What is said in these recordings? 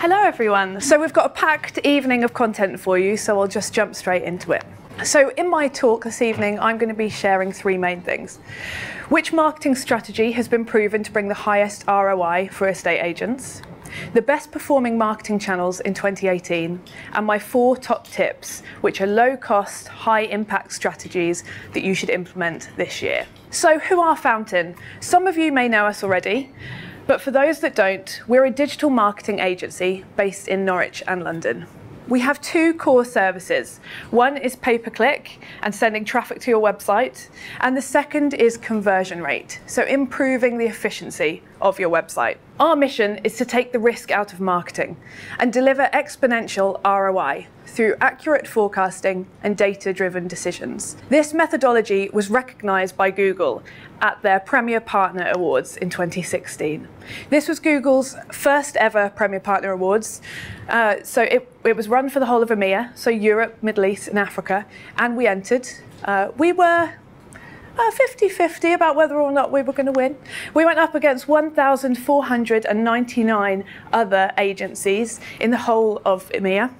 Hello everyone. So we've got a packed evening of content for you, so I'll just jump straight into it. So in my talk this evening, I'm going to be sharing three main things. Which marketing strategy has been proven to bring the highest ROI for estate agents? The best performing marketing channels in 2018, and my 4 top tips, which are low cost, high impact strategies that you should implement this year. So who are Fountain? Some of you may know us already, but for those that don't, we're a digital marketing agency based in Norwich and London. We have 2 core services. One is pay-per-click and sending traffic to your website, and the second is conversion rate, so improving the efficiency of your website. Our mission is to take the risk out of marketing and deliver exponential ROI through accurate forecasting and data-driven decisions. This methodology was recognized by Google at their Premier Partner Awards in 2016. This was Google's first ever Premier Partner Awards. So it was run for the whole of EMEA, so Europe, Middle East and Africa, and we entered. We were 50-50 about whether or not we were going to win. We went up against 1,499 other agencies in the whole of EMEA,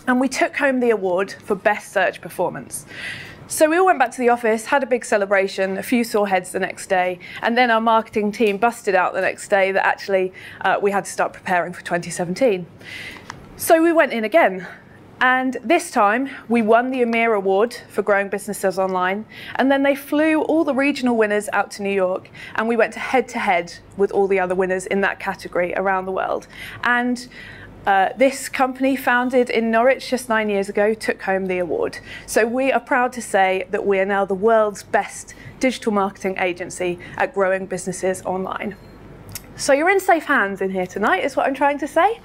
and we took home the award for Best Search Performance. So we all went back to the office, had a big celebration, a few sore heads the next day, and then our marketing team busted out the next day that actually we had to start preparing for 2017. So we went in again. And this time, we won the EMEA Award for Growing Businesses Online, and then they flew all the regional winners out to New York, and we went head-to-head with all the other winners in that category around the world. And this company, founded in Norwich just 9 years ago, took home the award. So we are proud to say that we are now the world's best digital marketing agency at growing businesses online. So you're in safe hands in here tonight, is what I'm trying to say.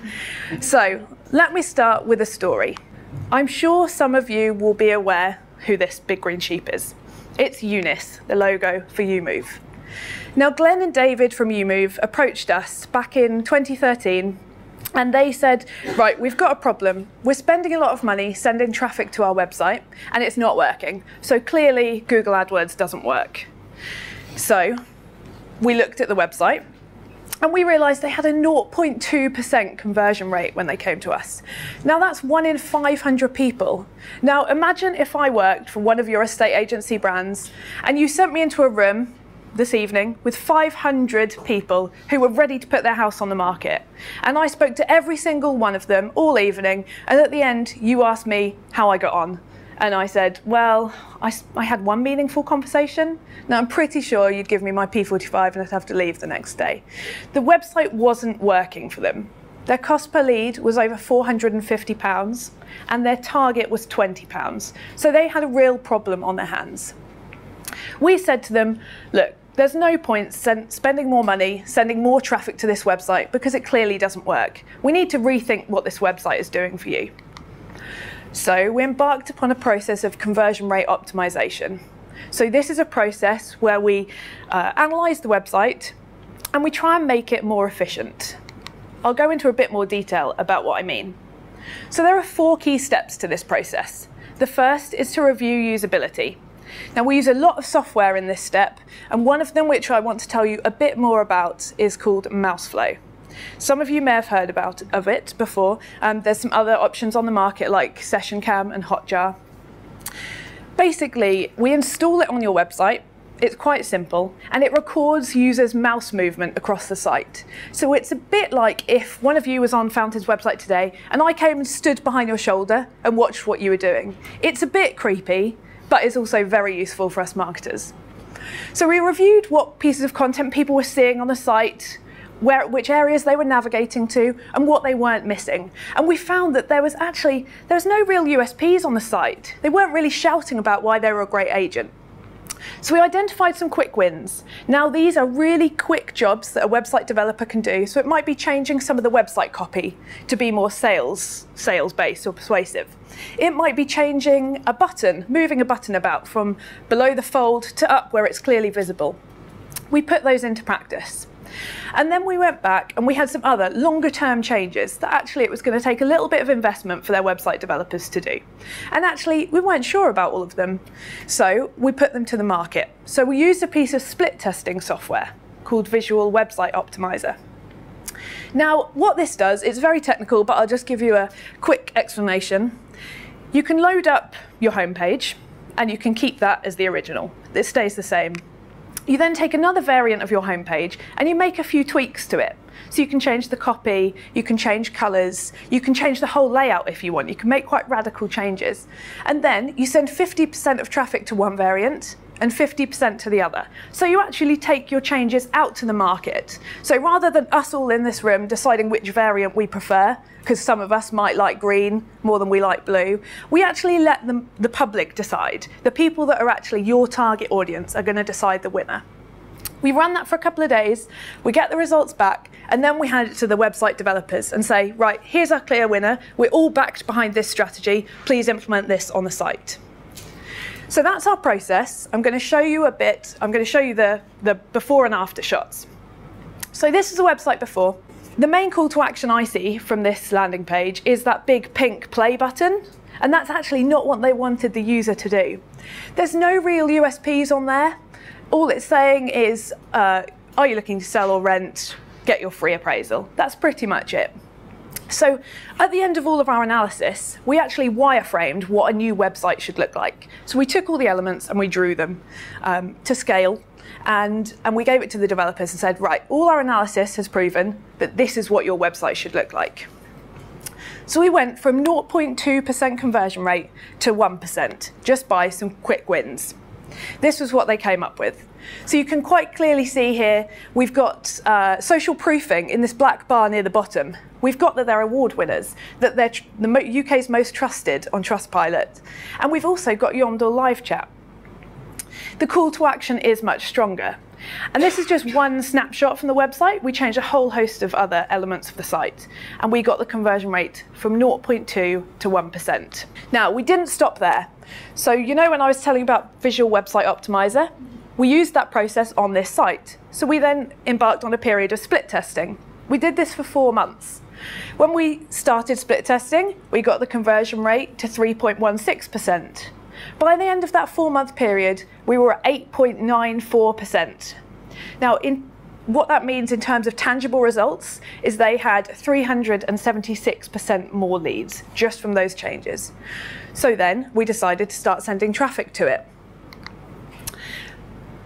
So let me start with a story. I'm sure some of you will be aware who this big green sheep is. It's Eunice, the logo for YouMove. Now, Glenn and David from YouMove approached us back in 2013, and they said, right, we've got a problem. We're spending a lot of money sending traffic to our website, and it's not working. So clearly, Google AdWords doesn't work. So we looked at the website, and we realized they had a 0.2% conversion rate when they came to us. Now that's 1 in 500 people. Now imagine if I worked for one of your estate agency brands and you sent me into a room this evening with 500 people who were ready to put their house on the market. And I spoke to every single one of them all evening, and at the end you asked me how I got on. And I said, well, I had one meaningful conversation. Now, I'm pretty sure you'd give me my P45 and I'd have to leave the next day. The website wasn't working for them. Their cost per lead was over £450 and their target was £20. So they had a real problem on their hands. We said to them, look, there's no point spending more money, sending more traffic to this website because it clearly doesn't work. We need to rethink what this website is doing for you. So we embarked upon a process of conversion rate optimization. So this is a process where we analyze the website and we try and make it more efficient. I'll go into a bit more detail about what I mean. So there are 4 key steps to this process. The first is to review usability. Now we use a lot of software in this step, and one of them which I want to tell you a bit more about is called Mouseflow. Some of you may have heard of it before. There's some other options on the market like SessionCam and Hotjar. Basically, we install it on your website. It's quite simple, and it records users' mouse movement across the site. So it's a bit like if one of you was on Fountain's website today and I came and stood behind your shoulder and watched what you were doing. It's a bit creepy, but it's also very useful for us marketers. So we reviewed what pieces of content people were seeing on the site, which areas they were navigating to, and what they weren't missing. And we found that there was no real USPs on the site. They weren't really shouting about why they were a great agent. So we identified some quick wins. Now these are really quick jobs that a website developer can do, so it might be changing some of the website copy to be more sales-based or persuasive. It might be changing a button, moving a button about from below the fold to up where it's clearly visible. We put those into practice. And then we went back and we had some other longer term changes that actually it was going to take a little bit of investment for their website developers to do. And actually we weren't sure about all of them. So we put them to the market. So we used a piece of split testing software called Visual Website Optimizer. Now, what this does, it's very technical, but I'll just give you a quick explanation. You can load up your homepage, and you can keep that as the original. It stays the same. You then take another variant of your homepage, and you make a few tweaks to it. So you can change the copy, you can change colours, you can change the whole layout if you want. You can make quite radical changes. And then you send 50% of traffic to one variant, and 50% to the other. So you actually take your changes out to the market. So rather than us all in this room deciding which variant we prefer, because some of us might like green more than we like blue, we actually let the public decide. The people that are actually your target audience are going to decide the winner. We run that for a couple of days, we get the results back, and then we hand it to the website developers and say, right, here's our clear winner, we're all backed behind this strategy, please implement this on the site. So that's our process. I'm going to show you a bit. I'm going to show you the before and after shots. So this is the website before. The main call to action I see from this landing page is that big pink play button, and that's actually not what they wanted the user to do. There's no real USPs on there. All it's saying is, are you looking to sell or rent? Get your free appraisal. That's pretty much it. So at the end of all of our analysis, we actually wireframed what a new website should look like. So we took all the elements and we drew them to scale, and we gave it to the developers and said, right, all our analysis has proven that this is what your website should look like. So we went from 0.2% conversion rate to 1%, just by some quick wins. This was what they came up with. So you can quite clearly see here, we've got social proofing in this black bar near the bottom. We've got that they're award winners, that they're the UK's most trusted on Trustpilot. And we've also got Yondle live chat. The call to action is much stronger. And this is just one snapshot from the website. We changed a whole host of other elements of the site, and we got the conversion rate from 0.2 to 1%. Now, we didn't stop there. So you know when I was telling you about Visual Website Optimizer? We used that process on this site. So we then embarked on a period of split testing. We did this for 4 months. When we started split testing, we got the conversion rate to 3.16%. By the end of that 4-month period, we were at 8.94%. Now, what that means in terms of tangible results is they had 376% more leads just from those changes. So then we decided to start sending traffic to it.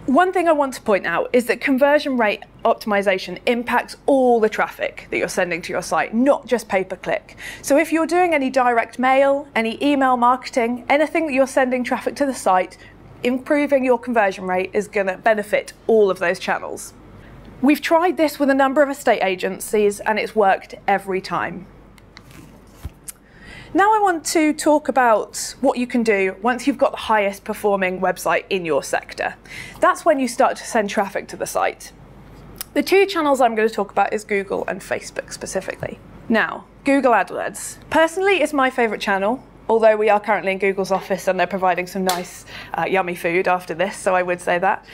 One thing I want to point out is that conversion rate optimization impacts all the traffic that you're sending to your site, not just pay-per-click. So if you're doing any direct mail, any email marketing, anything that you're sending traffic to the site, improving your conversion rate is going to benefit all of those channels. We've tried this with a number of estate agencies, and it's worked every time. Now I want to talk about what you can do once you've got the highest performing website in your sector. That's when you start to send traffic to the site. The 2 channels I'm going to talk about is Google and Facebook specifically. Now, Google AdWords. Personally, it's my favourite channel, although we are currently in Google's office and they're providing some nice, yummy food after this, so I would say that.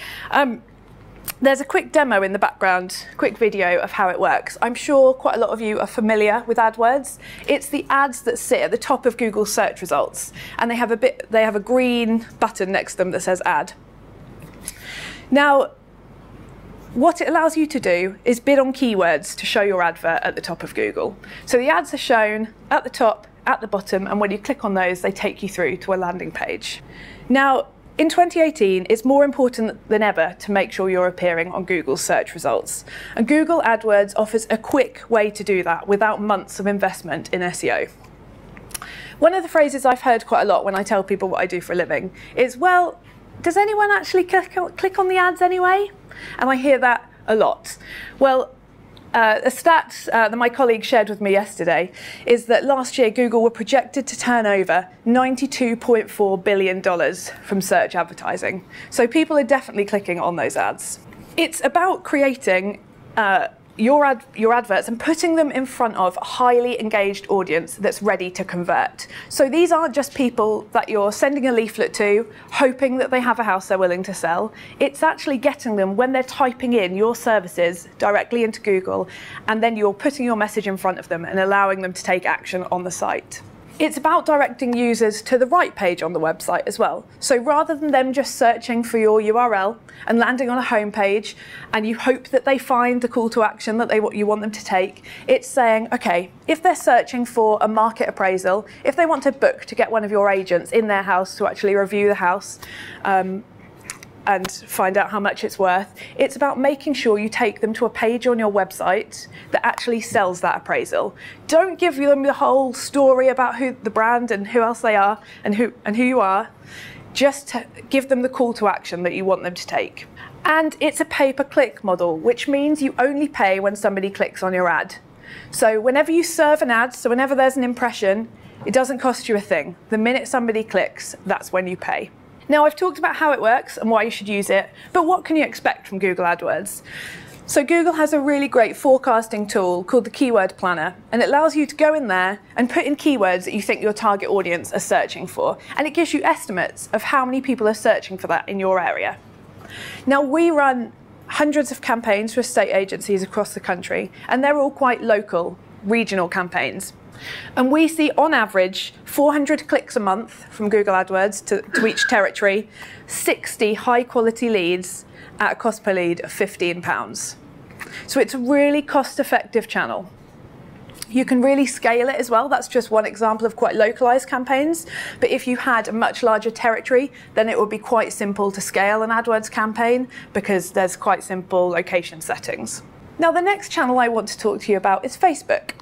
There's a quick demo in the background, quick video of how it works. I'm sure quite a lot of you are familiar with AdWords. It's the ads that sit at the top of Google's search results, and they have a green button next to them that says Ad. Now, what it allows you to do is bid on keywords to show your advert at the top of Google. So the ads are shown at the top, at the bottom, and when you click on those, they take you through to a landing page. Now, in 2018, it's more important than ever to make sure you're appearing on Google's search results. And Google AdWords offers a quick way to do that without months of investment in SEO. One of the phrases I've heard quite a lot when I tell people what I do for a living is, well, does anyone actually click on the ads anyway? And I hear that a lot. Well, a stat that my colleague shared with me yesterday is that last year Google were projected to turn over $92.4 billion from search advertising. So people are definitely clicking on those ads. It's about creating your adverts and putting them in front of a highly engaged audience that's ready to convert. So these aren't just people that you're sending a leaflet to, hoping that they have a house they're willing to sell. It's actually getting them when they're typing in your services directly into Google, and then you're putting your message in front of them and allowing them to take action on the site. It's about directing users to the right page on the website as well. So rather than them just searching for your URL and landing on a home page and you hope that they find the call to action that you want them to take, it's saying, okay, if they're searching for a market appraisal, if they want to book to get one of your agents in their house to actually review the house, and find out how much it's worth, it's about making sure you take them to a page on your website that actually sells that appraisal. Don't give them the whole story about who the brand and who else they are and who you are. Just give them the call to action that you want them to take. And it's a pay-per-click model, which means you only pay when somebody clicks on your ad. So whenever you serve an ad, so whenever there's an impression, it doesn't cost you a thing. The minute somebody clicks, that's when you pay. Now, I've talked about how it works and why you should use it, but what can you expect from Google AdWords? So Google has a really great forecasting tool called the Keyword Planner, and it allows you to go in there and put in keywords that you think your target audience are searching for, and it gives you estimates of how many people are searching for that in your area. Now, we run hundreds of campaigns for estate agencies across the country, and they're all quite local, regional campaigns. And we see, on average, 400 clicks a month from Google AdWords to each territory, 60 high-quality leads at a cost per lead of £15. So it's a really cost-effective channel. You can really scale it as well. That's just one example of quite localized campaigns. But if you had a much larger territory, then it would be quite simple to scale an AdWords campaign because there's quite simple location settings. Now, the next channel I want to talk to you about is Facebook.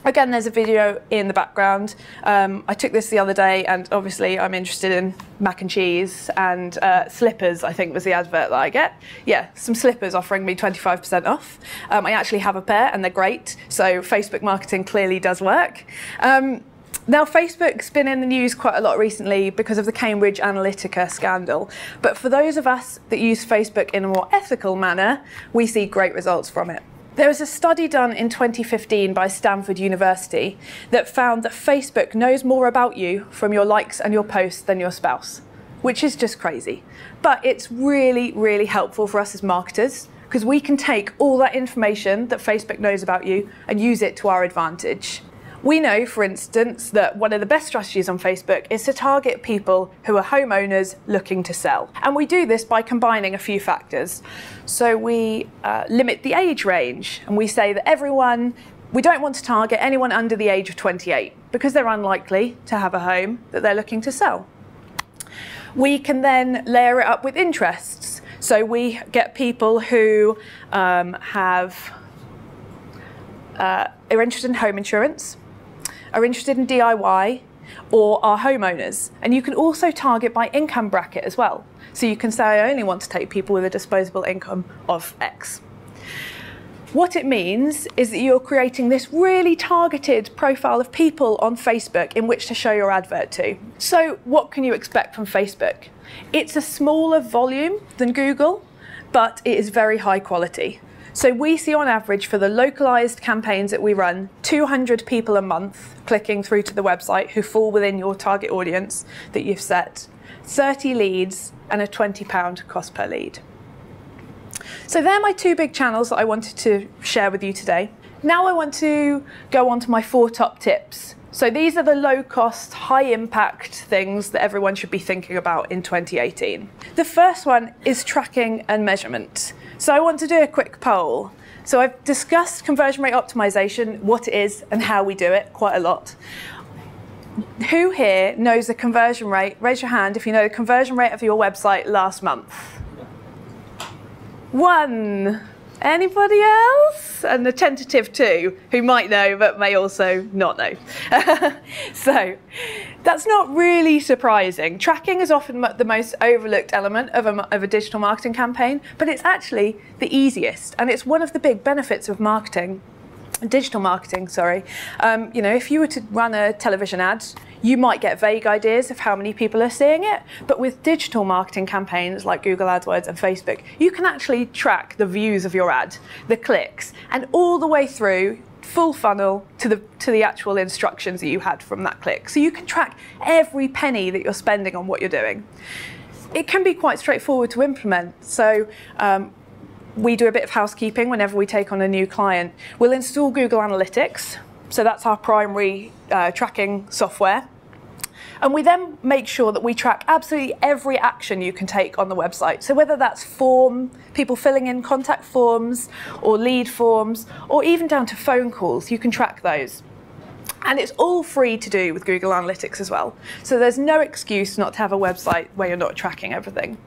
Again, there's a video in the background. I took this the other day, and obviously I'm interested in mac and cheese and slippers, I think was the advert that I get. Yeah, some slippers offering me 25% off. I actually have a pair and they're great, so Facebook marketing clearly does work. Now, Facebook's been in the news quite a lot recently because of the Cambridge Analytica scandal. But for those of us that use Facebook in a more ethical manner, we see great results from it. There was a study done in 2015 by Stanford University that found that Facebook knows more about you from your likes and your posts than your spouse, which is just crazy. But it's really, really helpful for us as marketers because we can take all that information that Facebook knows about you and use it to our advantage. We know, for instance, that one of the best strategies on Facebook is to target people who are homeowners looking to sell. And we do this by combining a few factors. So we limit the age range, and we say that we don't want to target anyone under the age of 28 because they're unlikely to have a home that they're looking to sell. We can then layer it up with interests. So we get people who are interested in home insurance, are interested in DIY, or are homeowners. And you can also target by income bracket as well. So you can say, I only want to take people with a disposable income of X. What it means is that you're creating this really targeted profile of people on Facebook in which to show your advert to. So what can you expect from Facebook? It's a smaller volume than Google, but it is very high quality. So we see on average for the localized campaigns that we run, 200 people a month clicking through to the website who fall within your target audience that you've set, 30 leads and a £20 cost per lead. So they're my two big channels that I wanted to share with you today. Now I want to go on to my 4 top tips. So these are the low-cost, high-impact things that everyone should be thinking about in 2018. The first one is tracking and measurement. So I want to do a quick poll. So I've discussed conversion rate optimization, what it is and how we do it quite a lot. Who here knows the conversion rate? Raise your hand if you know the conversion rate of your website last month. 1. Anybody else? And a tentative 2, who might know but may also not know. So that's not really surprising. Tracking is often the most overlooked element of a digital marketing campaign, but it's actually the easiest, and it's one of the big benefits of marketing. Digital marketing, sorry. You know, if you were to run a television ad, you might get vague ideas of how many people are seeing it. But with digital marketing campaigns like Google AdWords and Facebook, you can actually track the views of your ad, the clicks, and all the way through full funnel to the actual instructions that you had from that click. So you can track every penny that you're spending on what you're doing. It can be quite straightforward to implement. So we do a bit of housekeeping whenever we take on a new client. We'll install Google Analytics, So that's our primary tracking software. And we then make sure that we track absolutely every action you can take on the website. So whether that's people filling in contact forms or lead forms, or even down to phone calls, you can track those. And it's all free to do with Google Analytics as well. So there's no excuse not to have a website where you're not tracking everything.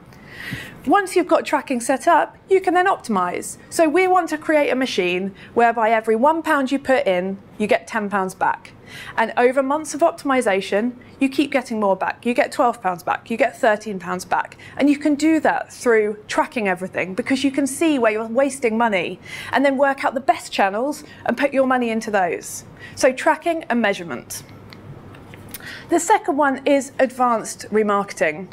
Once you've got tracking set up, you can then optimize. So we want to create a machine whereby every £1 you put in, you get £10 back. And over months of optimization, you keep getting more back. You get £12 back, you get £13 back. And you can do that through tracking everything because you can see where you're wasting money and then work out the best channels and put your money into those. So tracking and measurement. The second one is advanced remarketing.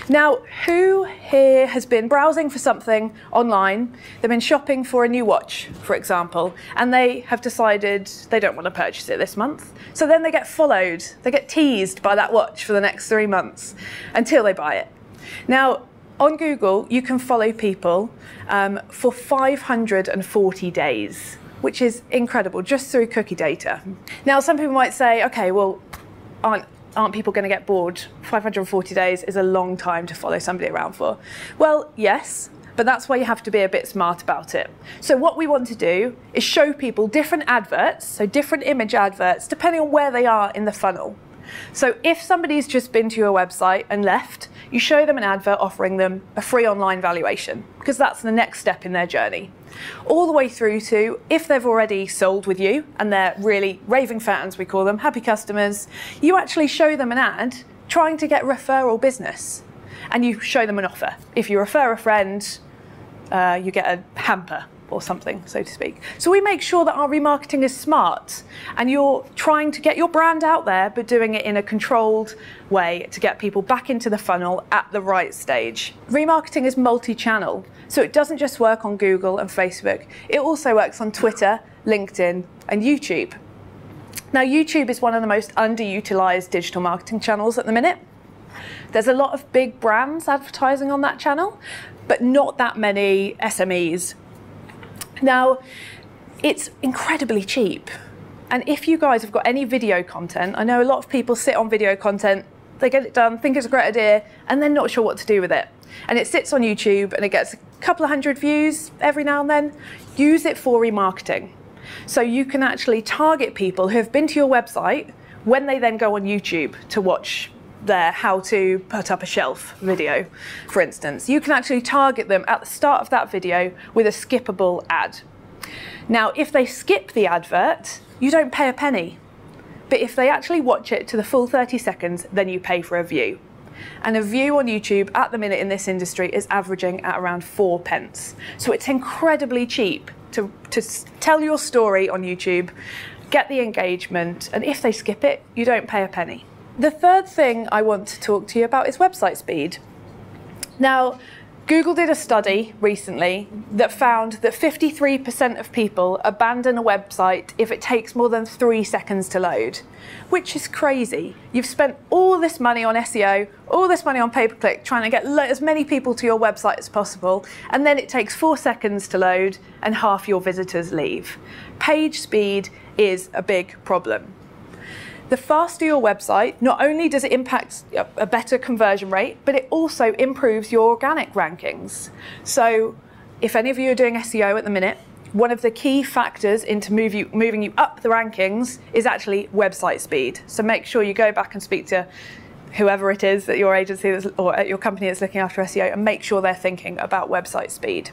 Now, who here has been browsing for something online? They've been shopping for a new watch, for example, and they have decided they don't want to purchase it this month. So then they get followed, they get teased by that watch for the next 3 months until they buy it. Now, on Google, you can follow people for 540 days, which is incredible, just through cookie data. Now, some people might say, okay, well, aren't people going to get bored? 540 days is a long time to follow somebody around for. Well, yes, but that's why you have to be a bit smart about it. So what we want to do is show people different adverts, so different image adverts, depending on where they are in the funnel. So if somebody's just been to your website and left, you show them an advert offering them a free online valuation, because that's the next step in their journey. All the way through to, if they've already sold with you and they're really raving fans, we call them, happy customers, you actually show them an ad trying to get referral business. And you show them an offer. If you refer a friend, you get a hamper or something, so to speak. So we make sure that our remarketing is smart and you're trying to get your brand out there, but doing it in a controlled way to get people back into the funnel at the right stage. Remarketing is multi-channel, so it doesn't just work on Google and Facebook. It also works on Twitter, LinkedIn, and YouTube. Now, YouTube is one of the most underutilized digital marketing channels at the minute. There's a lot of big brands advertising on that channel, but not that many SMEs. Now, it's incredibly cheap. And if you guys have got any video content, I know a lot of people sit on video content, they get it done, think it's a great idea, and then not sure what to do with it. And it sits on YouTube and it gets a couple of hundred views every now and then. Use it for remarketing. So you can actually target people who have been to your website when they then go on YouTube to watch their how to put up a shelf video, for instance. You can actually target them at the start of that video with a skippable ad. Now, if they skip the advert, you don't pay a penny. But if they actually watch it to the full 30 seconds, then you pay for a view. And a view on YouTube at the minute in this industry is averaging at around 4p. So it's incredibly cheap to tell your story on YouTube, get the engagement, and if they skip it, you don't pay a penny. The third thing I want to talk to you about is website speed. Now, Google did a study recently that found that 53% of people abandon a website if it takes more than 3 seconds to load, which is crazy. You've spent all this money on SEO, all this money on pay-per-click, trying to get as many people to your website as possible, and then it takes 4 seconds to load and half your visitors leave. Page speed is a big problem. The faster your website, not only does it impact a better conversion rate, but it also improves your organic rankings. So if any of you are doing SEO at the minute, one of the key factors into moving you up the rankings is actually website speed. So make sure you go back and speak to whoever it is at your agency or at your company that's looking after SEO and make sure they're thinking about website speed.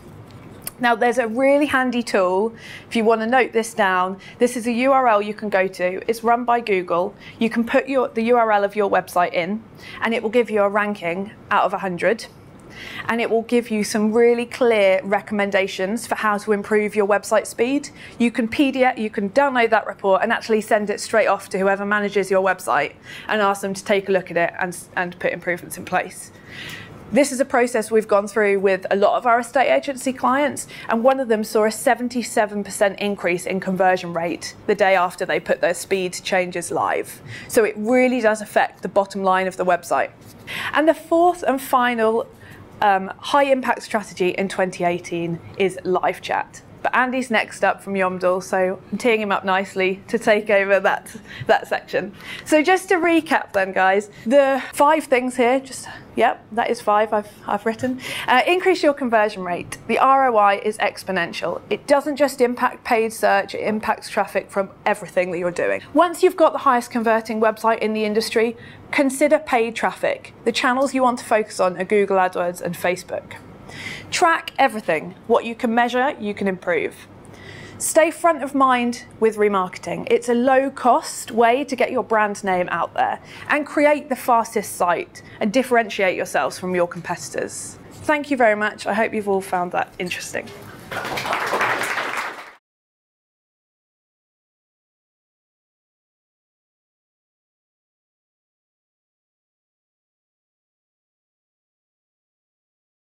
Now, there's a really handy tool, if you want to note this down. This is a URL you can go to. It's run by Google. You can put the URL of your website in, and it will give you a ranking out of 100. And it will give you some really clear recommendations for how to improve your website speed. You can download that report and actually send it straight off to whoever manages your website and ask them to take a look at it and put improvements in place. This is a process we've gone through with a lot of our estate agency clients, and one of them saw a 77% increase in conversion rate the day after they put their speed changes live. So it really does affect the bottom line of the website. And the fourth and final high impact strategy in 2018 is live chat. But Andy's next up from Yomdal, so I'm teeing him up nicely to take over that section. So just to recap then, guys, the 5 things here, yep, that is 5 I've written. Increase your conversion rate. The ROI is exponential. It doesn't just impact paid search, it impacts traffic from everything that you're doing. Once you've got the highest converting website in the industry, consider paid traffic. The channels you want to focus on are Google AdWords and Facebook. Track everything. What you can measure, you can improve. Stay front of mind with remarketing. It's a low-cost way to get your brand name out there and create the fastest site and differentiate yourselves from your competitors. Thank you very much. I hope you've all found that interesting.